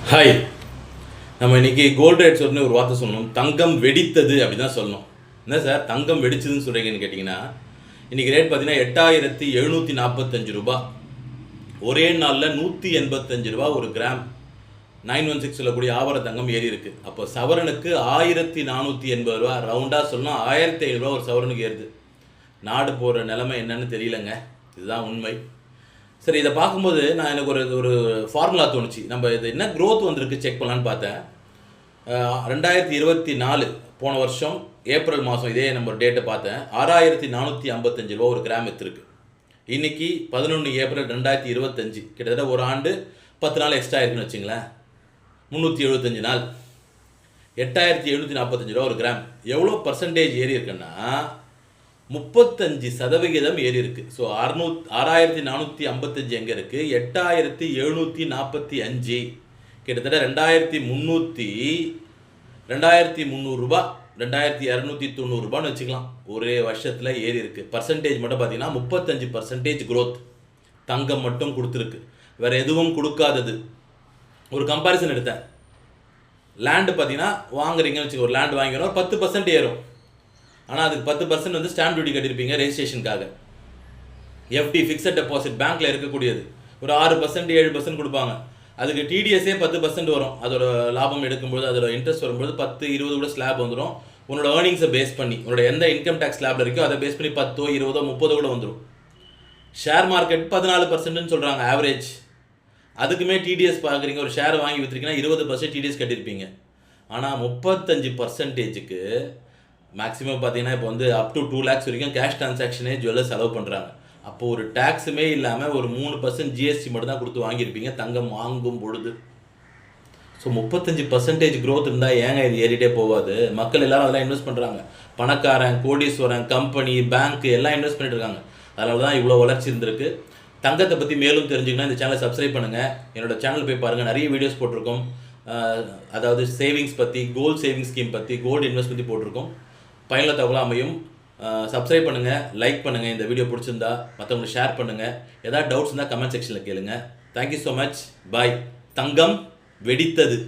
Hi. நம்ம இன்னைக்கு gold rates ஒரு வார்த்தை சொல்லணும். தங்கம் வெடித்தது அப்படி தான் சொல்லணும். என்ன சார் தங்கம் வெடிச்சதுன்னு சொல்கிறீங்கன்னு கேட்டிங்கன்னா, இன்றைக்கி ரேட் பார்த்தீங்கன்னா 8745 ரூபா. ஒரே நாளில் 185 ரூபா ஒரு கிராம் 916 சொல்லக்கூடிய ஆபர தங்கம் ஏறி இருக்குது. அப்போ சவரனுக்கு 1480 ரூபா, ரவுண்டாக சொல்லணும் 1500 ரூபா ஒரு சவரனுக்கு ஏறுது. நாடு போகிற நிலைமை என்னன்னு தெரியலங்க. இதுதான் உண்மை. சரி, இதை பார்க்கும்போது எனக்கு ஒரு ஃபார்முலா தோணுச்சு. நம்ம இது என்ன க்ரோத் வந்திருக்கு செக் பண்ணலான்னு பார்த்தேன். 2024 போன வருஷம் ஏப்ரல் மாதம் இதே நம்ம டேட்டை பார்த்தேன். 6455 ரூபா ஒரு கிராம் எடுத்துருக்கு. இன்றைக்கி 11 ஏப்ரல் 2025, கிட்டத்தட்ட ஒரு ஆண்டு 10 நாள் எக்ஸ்ட்ரா இருக்குன்னு வச்சுங்களேன். 375 நாள் 8745 ரூபா ஒரு கிராம். எவ்வளோ பர்சன்டேஜ் ஏறி இருக்குன்னா 35% ஏறி இருக்கு. ஸோ 6455 எங்கே இருக்குது? 8745, கிட்டத்தட்ட 2300 ரூபா, 2290 ரூபான்னு வச்சுக்கலாம். ஒரே வருஷத்தில் ஏறி இருக்குது. பர்சன்டேஜ் மட்டும் பார்த்தீங்கன்னா 35% க்ரோத் தங்கம் மட்டும் கொடுத்துருக்கு. வேறு எதுவும் கொடுக்காதது. ஒரு கம்பேரிசன் எடுத்தேன். லேண்டு பார்த்தீங்கன்னா வாங்குறீங்கன்னு வச்சுக்கோ, ஒரு லேண்ட் வாங்கிக்கிறோம் 10% ஏறும். ஆனால் அதுக்கு 10% வந்து ஸ்டாம்ப் டியூட்டி கட்டியிருப்பீங்க ரெஜிஸ்ட்ரேஷனுக்காக. எஃப்டி ஃபிக்ஸட் டெபாசிட் பேங்க்கில் இருக்கக்கூடியது ஒரு 6% 7% கொடுப்பாங்க. அதுக்கு டிடிஎஸ்ஸே 10% வரும். அதோட லாபம் எடுக்கும்போது அதோட இன்ட்ரெஸ்ட் வரும்போது 10-20 கூட ஸ்லாப் வந்துடும். உன்னோட ஏர்னிங்ஸை பேஸ் பண்ணி, உன்னோட எந்த இன்கம் டேக்ஸ் ஸ்லாப்ல இருக்கோ அதை பேஸ் பண்ணி 10, 20, 30 கூட வந்துடும். ஷேர் மார்க்கெட் 14%ன்னு சொல்கிறாங்க ஆவரேஜ். அதுக்குமே டிடிஎஸ் பார்க்குறீங்க. ஒரு ஷேர் வாங்கி விற்றுருக்கீங்கன்னா 20% டிடிஎஸ் கட்டியிருப்பீங்க. ஆனால் 35%க்கு மேக்ஸிமம் பார்த்தீங்கன்னா இப்போ வந்து அப் டு 2 lakhs வரைக்கும் கேஷ் ட்ரான்சாக்ஷனே ஜுவல்லர்ஸ் செலவு பண்ணுறாங்க. அப்போது ஒரு டேக்ஸுமே இல்லாமல் ஒரு 3% ஜிஎஸ்டி மட்டும் தான் கொடுத்து வாங்கியிருப்பீங்க தங்கம் வாங்கும் பொழுது. ஸோ 35% க்ரோத் இருந்தால் ஏங்க இது ஏறிட்டே போகாது? மக்கள் எல்லாரும் அதெல்லாம் இன்வெஸ்ட் பண்ணுறாங்க. பணக்காரன், கோடீஸ்வரன், கம்பெனி, பேங்க்கு எல்லாம் இன்வெஸ்ட் பண்ணிட்டு இருக்காங்க. அதனால தான் இவ்வளோ வளர்ச்சி இருந்திருக்கு. தங்கத்தை பற்றி மேலும் தெரிஞ்சுக்கணும் இந்த சேனலை சப்ஸ்கிரைப் பண்ணுங்கள். என்னோட சேனல் போய் பாருங்கள், நிறைய வீடியோஸ் போட்டிருக்கோம். அதாவது சேவிங்ஸ் பற்றி, கோல்டு சேவிங்ஸ் ஸ்கீம் பற்றி, கோல்டு இன்வெஸ்ட் பற்றி போட்டிருக்கோம். பயனுள்ள தகவலாக அமையும். சப்ஸ்கிரைப் பண்ணுங்கள், லைக் பண்ணுங்கள். இந்த வீடியோ பிடிச்சிருந்தா மற்றவங்களுக்கு ஷேர் பண்ணுங்கள். ஏதாவது டவுட்ஸ் இருந்தால் கமெண்ட் செக்ஷனில் கேளுங்க. Thank you so much. பாய். தங்கம் வெடித்தது.